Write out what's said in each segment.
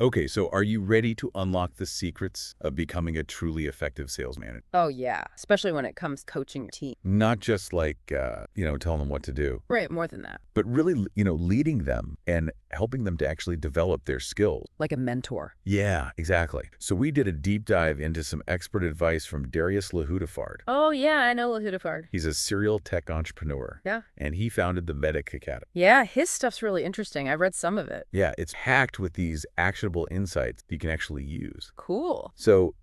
Okay, so are you ready to unlock the secrets of becoming a truly effective sales manager? Oh, yeah. Especially when it comes coaching your team. Not just like, telling them what to do, Right, more than that. but really, leading them and helping them to actually develop their skills. Like a mentor. Yeah, exactly. So we did a deep dive into some expert advice from Darius Lahudifard. Oh, yeah, I know Lahudifard. He's a serial tech entrepreneur, Yeah. and he founded the MEDDIC Academy. Yeah, his stuff's really interesting. I've read some of it. Yeah, it's packed with these actionable insights you can actually use. Cool. So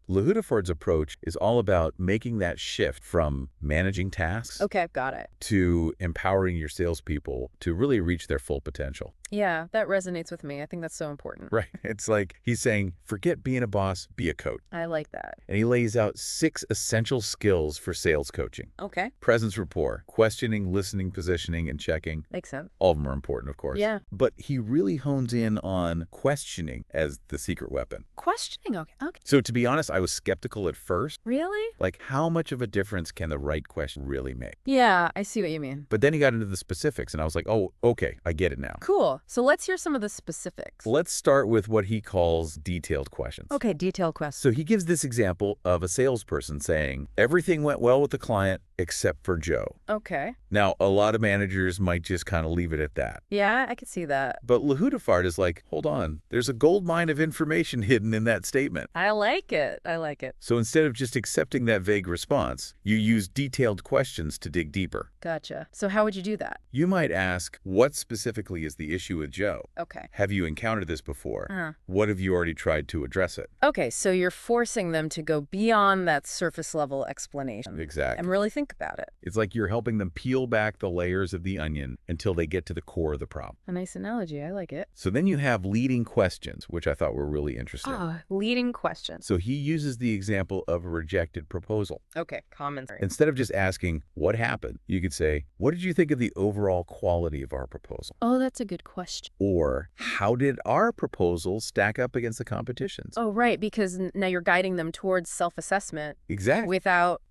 Lahudifard's approach is all about making that shift from managing tasks Okay, got it. to empowering your salespeople to really reach their full potential. Yeah, that resonates with me. I think that's so important. Right. It's like he's saying, forget being a boss, be a coach. I like that. And he lays out 6 essential skills for sales coaching. Okay. Presence rapport, questioning, listening, positioning, and checking. Makes sense. All of them are important, of course. Yeah. But he really hones in on questioning as the secret weapon. Questioning. Okay. Okay. So to be honest, I was skeptical at first. Really? Like, how much of a difference can the right question really make? Yeah, I see what you mean. But then he got into the specifics, and I was like, oh, okay, I get it now. Cool. So let's hear some of the specifics. Let's start with what he calls detailed questions. Okay, detailed questions. So he gives this example of a salesperson saying, everything went well with the client except for Joe. Okay. Now, a lot of managers might just kind of leave it at that. Yeah, I could see that. But Lahudifard is like, hold on, there's a gold mine of information hidden in that statement. I like it. I like it. So instead of just accepting that vague response, you use detailed questions to dig deeper. Gotcha. So how would you do that? You might ask, what specifically is the issue with Joe? Okay. Have you encountered this before? Uh-huh. What have you already tried to address it? Okay, so you're forcing them to go beyond that surface level explanation. Exactly. And really think about it. It's like you're helping them peel back the layers of the onion until they get to the core of the problem. A nice analogy. I like it. So then you have leading questions, which I thought were really interesting. Leading questions. So he uses the example of a rejected proposal. Okay, commentary. Instead of just asking, what happened? You could say, what did you think of the overall quality of our proposal? Oh, that's a good question. Or, how did our proposal stack up against the competition's? Oh, right, because now you're guiding them towards self-assessment Exactly. without,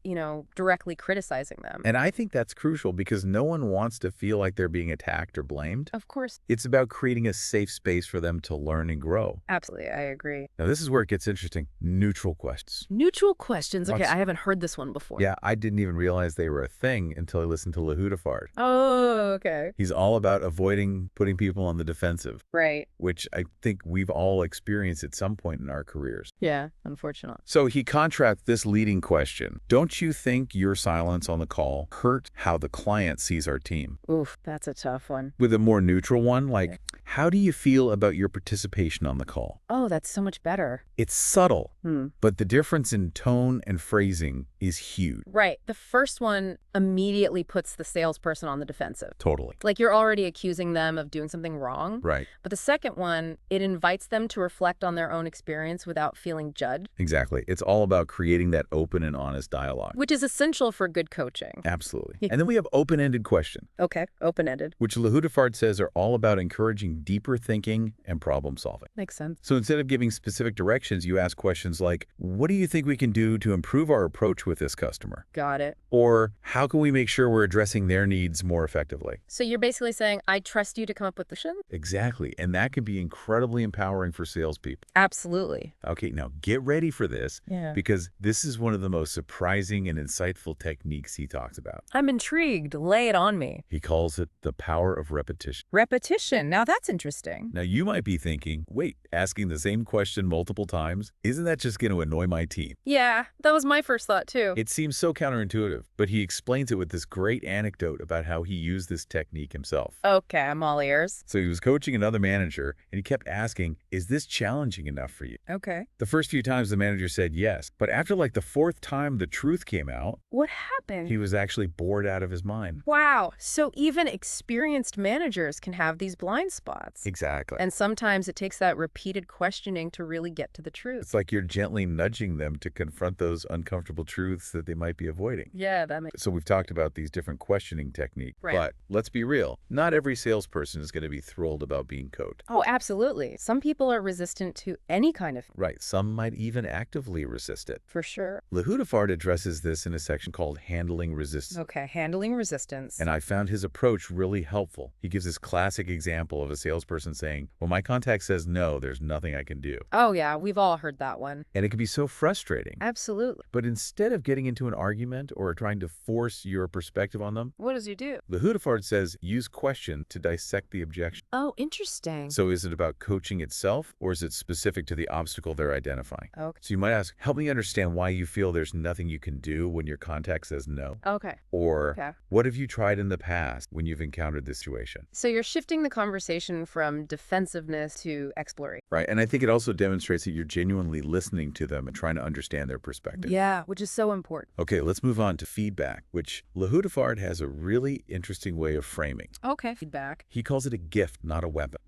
directly criticizing them. And I think that's crucial because no one wants to feel like they're being attacked or blamed. Of course. It's about creating a safe space for them to learn and grow. Absolutely, I agree. Now, this is where it gets interesting. Neutral questions. Neutral questions. Okay, I haven't heard this one before. Yeah, I didn't even realize they were a thing until I listened to Lahudifard. Oh, okay. He's all about avoiding putting people on the defensive, Right. which I think we've all experienced at some point in our careers. Yeah, unfortunately. So he contrasts this leading question. Don't you think your silence on the call hurt how the client sees our team? Oof, that's a tough one. With a more neutral one, like, how do you feel about your participation on the call? Oh, that's so much better. It's subtle, Hmm. but the difference in tone and phrasing is huge. Right. The first one immediately puts the salesperson on the defensive. Totally. Like you're already accusing them of doing something wrong. Right. But the second one, it invites them to reflect on their own experience without feeling judged, Exactly. It's all about creating that open and honest dialogue. which is essential for good coaching. Absolutely. And then we have open-ended questions, Okay, open-ended. which Lahudifard says are all about encouraging deeper thinking and problem solving. Makes sense. So instead of giving specific directions, you ask questions like, what do you think we can do to improve our approach with this customer? Got it. Or how can we make sure we're addressing their needs more effectively? So you're basically saying, I trust you to come up with the solution? Exactly. And that can be incredibly empowering for salespeople. Absolutely. Okay, now get ready for this Yeah. because this is one of the most surprising and insightful techniques he talks about. I'm intrigued. Lay it on me. He calls it the power of repetition. Repetition. Now that's interesting. Now you might be thinking, wait, asking the same question multiple times, isn't that just going to annoy my team? Yeah, that was my first thought too. It seems so counterintuitive, but he explains it with this great anecdote about how he used this technique himself. Okay, I'm all ears. So he was coaching another manager and he kept asking, is this challenging enough for you? Okay. The first few times the manager said yes, but after like the 4th time the truth came out, What happened? he was actually bored out of his mind. Wow. So even experienced managers can have these blind spots. Exactly. And sometimes it takes that repeated questioning to really get to the truth. It's like you're gently nudging them to confront those uncomfortable truths truths that they might be avoiding. Yeah, that makes So we've talked about these different questioning techniques, Right. but let's be real. Not every salesperson is going to be thrilled about being coached. Oh, absolutely. Some people are resistant to any kind of, Right, some might even actively resist it. for sure. Lehudefard addresses this in a section called Handling Resistance. Okay, handling resistance. And I found his approach really helpful. He gives this classic example of a salesperson saying, "Well, my contact says no, there's nothing I can do." Oh, yeah, we've all heard that one. And it can be so frustrating. Absolutely. But instead of getting into an argument or trying to force your perspective on them, What does he do? Lehudefard says use question to dissect the objection. Oh, interesting. So is it about coaching itself, or is it specific to the obstacle they're identifying? Okay. So you might ask, help me understand why you feel there's nothing you can do when your contact says no. Okay. Or Okay. what have you tried in the past when you've encountered this situation? So you're shifting the conversation from defensiveness to exploration. Right. And I think it also demonstrates that you're genuinely listening to them and trying to understand their perspective. Yeah, which is so important. Okay, let's move on to feedback, which Lehudefard has a really interesting way of framing. Okay. Feedback. He calls it a gift, not a weapon.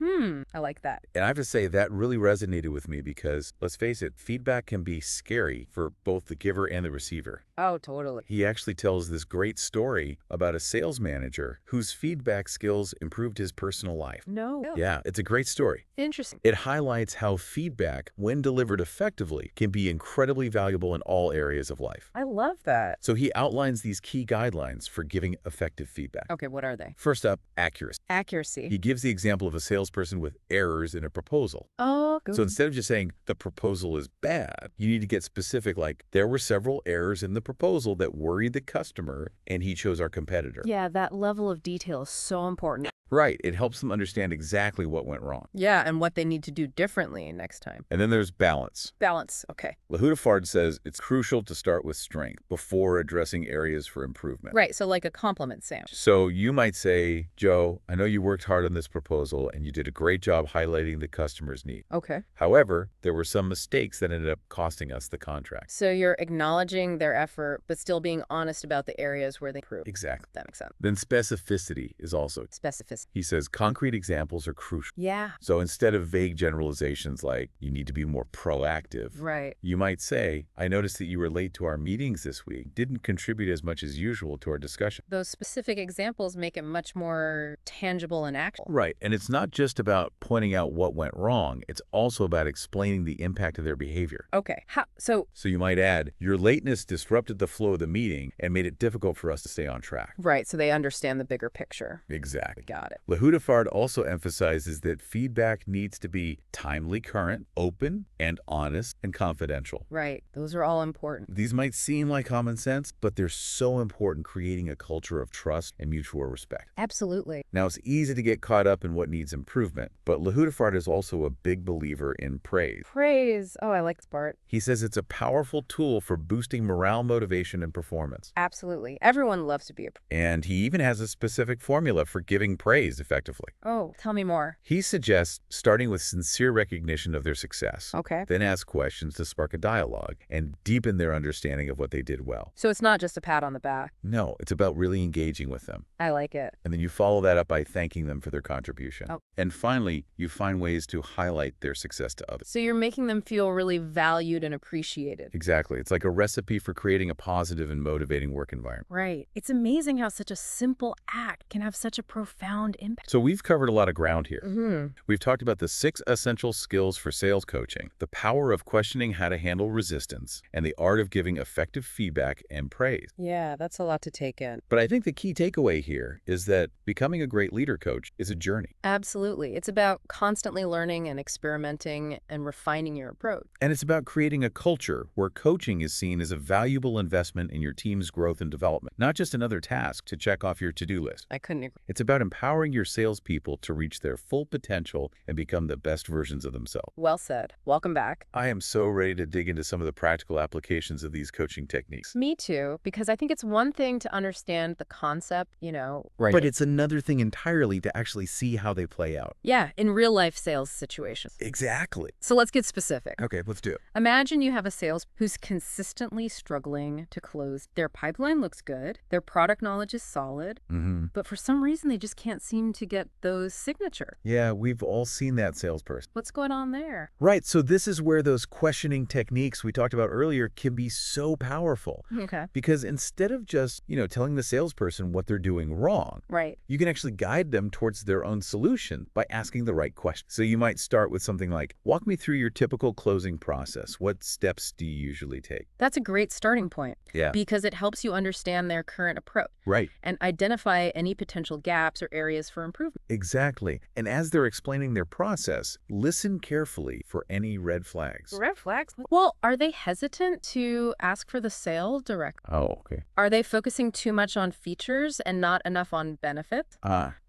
I like that. And I have to say that really resonated with me because, let's face it, feedback can be scary for both the giver and the receiver. Oh, totally. He actually tells this great story about a sales manager whose feedback skills improved his personal life. No. Yeah, it's a great story. Interesting. It highlights how feedback, when delivered effectively, can be incredibly valuable in all areas of life. I love that. So he outlines these key guidelines for giving effective feedback. Okay, what are they? First up, accuracy. Accuracy. He gives the example of a salesperson with errors in a proposal. Oh, good. So instead of just saying the proposal is bad, you need to get specific, like there were several errors in the proposal that worried the customer and he chose our competitor. Yeah, that level of detail is so important. Right. It helps them understand exactly what went wrong. Yeah, and what they need to do differently next time. And then there's balance. Balance. Okay. Lehudefard says it's crucial to start with strength before addressing areas for improvement. Right, so like a compliment sandwich. So you might say, Joe, I know you worked hard on this proposal and you did a great job highlighting the customer's need. Okay. However, there were some mistakes that ended up costing us the contract. So you're acknowledging their effort, but still being honest about the areas where they improve. Exactly. That makes sense. Then specificity is also. Specificity. He says concrete examples are crucial. Yeah. So instead of vague generalizations like you need to be more proactive, Right. you might say, I noticed that you were late to our meetings this week, didn't contribute as much as usual to our discussion. Those specific examples make it much more tangible and actual. Right. And it's not just about pointing out what went wrong. It's also about explaining the impact of their behavior. Okay. So So you might add, your lateness disrupted the flow of the meeting and made it difficult for us to stay on track. right, so they understand the bigger picture. Exactly. Got it. Lehudefard also emphasizes that feedback needs to be timely, current, open, and honest and confidential. Right. Those are all important. These might seem like common sense, but they're so important creating a culture of trust and mutual respect. Absolutely. Now, it's easy to get caught up in what needs improvement, but Lehudefard is also a big believer in praise. Praise. Oh, I like this part. He says it's a powerful tool for boosting morale, motivation, and performance. Absolutely. Everyone loves to be And he even has a specific formula for giving praise effectively. Oh, tell me more. He suggests starting with sincere recognition of their success, Okay. then ask questions to spark a dialogue and deepen their understanding of what they did well. So it's not just a pat on the back. No, it's about really engaging with them. I like it. And then you follow that up by thanking them for their contribution. Oh. And finally, you find ways to highlight their success to others. So you're making them feel really valued and appreciated. Exactly. It's like a recipe for creating a positive and motivating work environment. Right. It's amazing how such a simple act can have such a profound impact. So we've covered a lot of ground here. Mm-hmm. We've talked about the 6 essential skills for sales coaching, the power of questioning how to handle resistance, and the art of giving effective feedback and praise. Yeah, that's a lot to take in. But I think the key takeaway here is that becoming a great leader coach is a journey. Absolutely. It's about constantly learning and experimenting and refining your approach. And it's about creating a culture where coaching is seen as a valuable investment in your team's growth and development, not just another task to check off your to-do list. I couldn't agree. It's about empowering your salespeople to reach their full potential and become the best versions of themselves. Well said. Welcome back. I am so ready to dig into some of the practical applications of these coaching techniques. Me too, because I think it's one thing to understand the concept, Right. But it's another thing entirely to actually see how they play out. Yeah, in real life sales situations. Exactly. So let's get specific. Okay, let's do it. Imagine you have a sales who's consistently struggling to close. Their pipeline looks good, their product knowledge is solid, but for some reason they just can't can't seem to get those signature. Yeah, we've all seen that salesperson. What's going on there? Right, so this is where those questioning techniques we talked about earlier can be so powerful. Okay. Because instead of just, telling the salesperson what they're doing wrong, Right. you can actually guide them towards their own solution by asking the right question. So you might start with something like, walk me through your typical closing process. What steps do you usually take? That's a great starting point. Yeah. Because it helps you understand their current approach. Right. And identify any potential gaps or areas for improvement. Exactly. And as they're explaining their process, listen carefully for any red flags. Red flags? Well, are they hesitant to ask for the sale direct? Oh, okay. Are they focusing too much on features and not enough on benefits?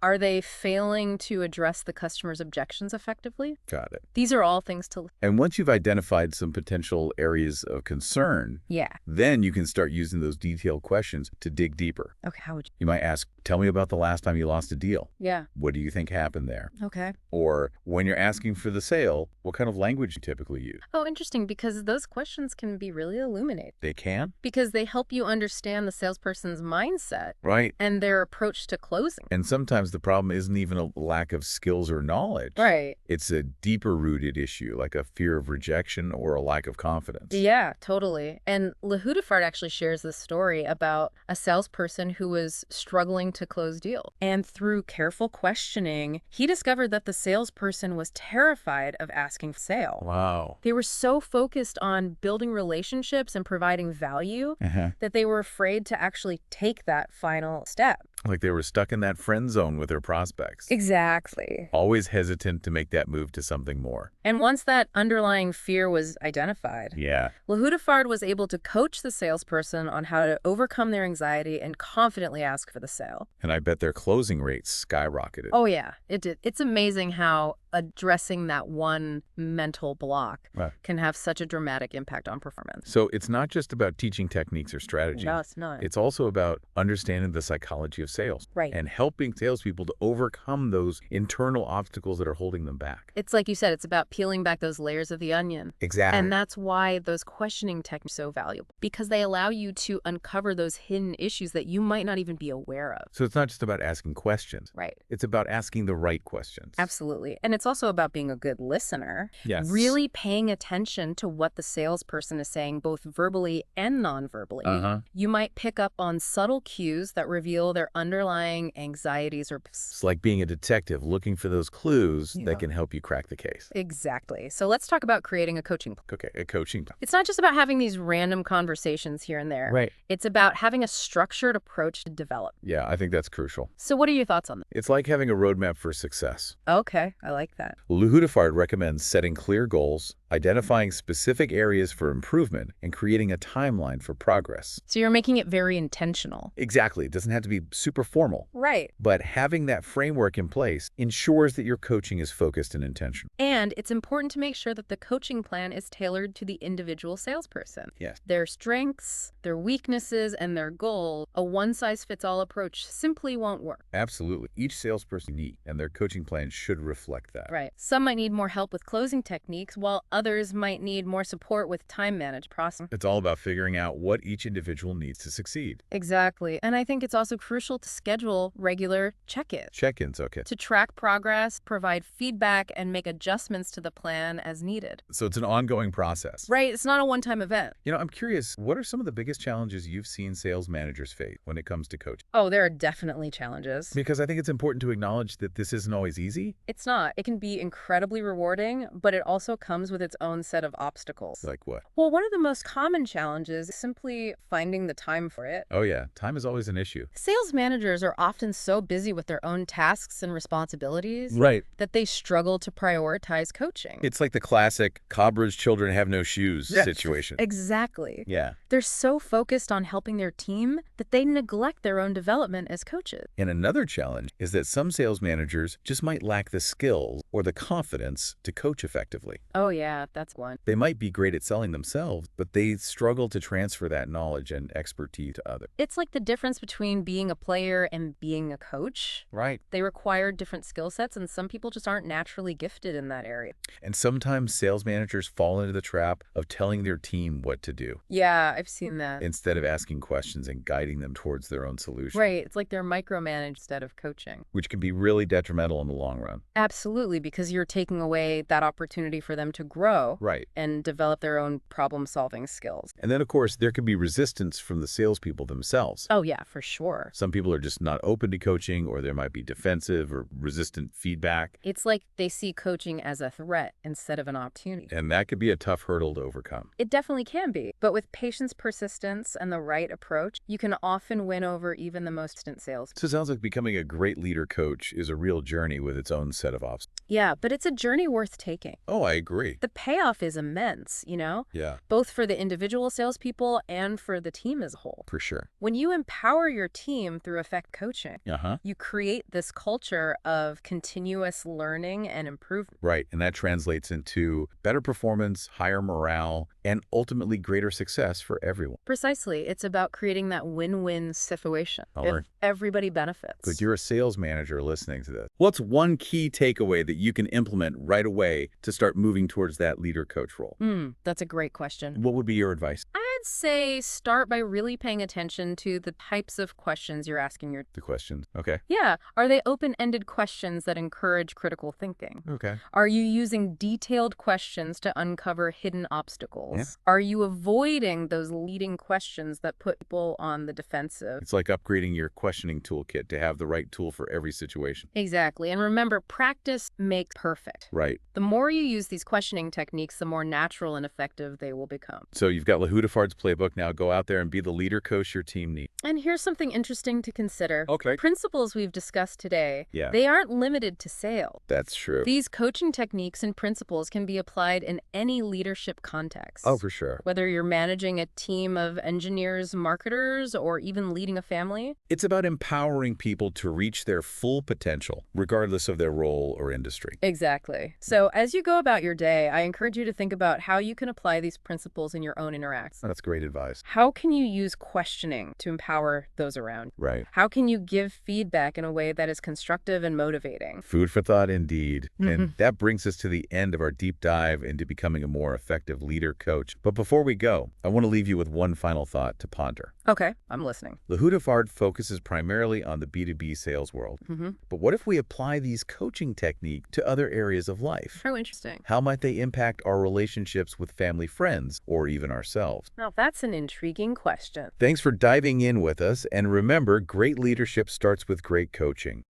Are they failing to address the customer's objections effectively? Got it. These are all things to... And once you've identified some potential areas of concern, Yeah. then you can start using those detailed questions to dig deeper. Okay, how would you... You might ask, tell me about the last time you lost a deal. Yeah. What do you think happened there? Okay. Or when you're asking for the sale, what kind of language you typically use? Oh, interesting, because those questions can be really illuminating. They can? Because they help you understand the salesperson's mindset Right. and their approach to closing. And sometimes the problem isn't even a lack of skills or knowledge. Right. It's a deeper rooted issue, like a fear of rejection or a lack of confidence. Yeah, totally. And Lahudifard actually shares this story about a salesperson who was struggling to close deals. And through careful questioning, he discovered that the salesperson was terrified of asking for sale. Wow. They were so focused on building relationships and providing value that they were afraid to actually take that final step. Like they were stuck in that friend zone with their prospects. Exactly. Always hesitant to make that move to something more. And once that underlying fear was identified, Yeah. Lahudifard was able to coach the salesperson on how to overcome their anxiety and confidently ask for the sale. And I bet their closing rates skyrocketed. Oh, yeah, it did. It's amazing how addressing that one mental block can have such a dramatic impact on performance. So it's not just about teaching techniques or strategies. No, it's not. It's also about understanding the psychology of sales. Right. And helping salespeople to overcome those internal obstacles that are holding them back. It's like you said, it's about peeling back those layers of the onion. Exactly. And that's why those questioning techniques are so valuable, because they allow you to uncover those hidden issues that you might not even be aware of. So it's not just about asking questions. Right. It's about asking the right questions. Absolutely. And it's also about being a good listener. Yes. Really paying attention to what the salesperson is saying, both verbally and non-verbally. You might pick up on subtle cues that reveal their underlying anxieties or... It's like being a detective looking for those clues Yeah. that can help you crack the case. Exactly. So let's talk about creating a coaching plan. Okay, a coaching plan. It's not just about having these random conversations here and there. Right. It's about having a structured approach to develop. Yeah, I think that's crucial. So what are your thoughts on that? It's like having a roadmap for success. Okay, I like that. Lahudifard recommends setting clear goals, identifying specific areas for improvement, and creating a timeline for progress. So you're making it very intentional. Exactly. It doesn't have to be super formal. Right. But having that framework in place ensures that your coaching is focused and intentional. And it's important to make sure that the coaching plan is tailored to the individual salesperson. Yes. Their strengths, their weaknesses, and their goals. A one-size-fits-all approach simply won't work. Absolutely. Each salesperson is unique, and their coaching plan should reflect that. Right. Some might need more help with closing techniques, while others might need more support with time managed process. It's all about figuring out what each individual needs to succeed. Exactly. And I think it's also crucial to schedule regular check-ins. Check-ins, okay. To track progress, provide feedback, and make adjustments to the plan as needed. So it's an ongoing process. Right. It's not a one-time event. I'm curious, what are some of the biggest challenges you've seen sales managers face when it comes to coaching? Oh, there are definitely challenges. Because I think it's important to acknowledge that this isn't always easy. It's not. It can be incredibly rewarding, but it also comes with its own set of obstacles. Like what? Well, one of the most common challenges is simply finding the time for it. Oh yeah, time is always an issue. Sales managers are often so busy with their own tasks and responsibilities Right. that they struggle to prioritize coaching. It's like the classic cobra's children have no shoes situation. Exactly. Yeah. They're so focused on helping their team that they neglect their own development as coaches. And another challenge is that some sales managers just might lack the skills or the confidence to coach effectively. Oh, yeah. Yeah, that's one. They might be great at selling themselves, but they struggle to transfer that knowledge and expertise to others. It's like the difference between being a player and being a coach. Right. They require different skill sets, and some people just aren't naturally gifted in that area. And sometimes sales managers fall into the trap of telling their team what to do Yeah, I've seen that. instead of asking questions and guiding them towards their own solution, Right, it's like they're micromanaged instead of coaching. which can be really detrimental in the long run. Absolutely, because you're taking away that opportunity for them to grow Right. and develop their own problem-solving skills. And then, of course, there can be resistance from the salespeople themselves. Oh, yeah, for sure. Some people are just not open to coaching, or there might be defensive or resistant feedback, It's like they see coaching as a threat instead of an opportunity. and that could be a tough hurdle to overcome. It definitely can be, but with patience, persistence, and the right approach, you can often win over even the most distant sales. So it sounds like becoming a great leader coach is a real journey with its own set of obstacles. Yeah, but it's a journey worth taking. Oh, I agree. The payoff is immense, Yeah, both for the individual salespeople and for the team as a whole. for sure. When you empower your team through effective coaching, Uh-huh. you create this culture of continuous learning and improvement. Right, and that translates into better performance, higher morale, and ultimately greater success for everyone. Precisely. It's about creating that win-win situation. All right. Everybody benefits. But you're a sales manager listening to this. What's one key takeaway that you can implement right away to start moving towards that leader coach role? That's a great question. What would be your advice? I'd say start by really paying attention to the types of questions you're asking your... The questions. Okay. Yeah. Are they open-ended questions that encourage critical thinking? Okay. Are you using detailed questions to uncover hidden obstacles? Yeah. Are you avoiding those leading questions that put people on the defensive? It's like upgrading your questioning toolkit to have the right tool for every situation. Exactly. And remember, practice makes perfect. Right. The more you use these questioning techniques, the more natural and effective they will become. So you've got Lahudafard's playbook. Now go out there and be the leader coach your team needs. And here's something interesting to consider. Okay. Principles we've discussed today, Yeah. they aren't limited to sales. That's true. These coaching techniques and principles can be applied in any leadership context. Oh, for sure. Whether you're managing a team of engineers, marketers, or even leading a family. It's about empowering people to reach their full potential, regardless of their role or industry. Exactly. So as you go about your day, I encourage you to think about how you can apply these principles in your own interactions. That's great advice. How can you use questioning to empower those around you? Right. How can you give feedback in a way that is constructive and motivating? Food for thought indeed. And that brings us to the end of our deep dive into becoming a more effective leader coach. But before we go, I want to leave you with one final thought to ponder. Okay, I'm listening. Lahudafard focuses primarily on the B2B sales world. But what if we apply these coaching techniques to other areas of life? How interesting. How might they impact our relationships with family, friends, or even ourselves? Now, that's an intriguing question. Thanks for diving in with us. And remember, great leadership starts with great coaching.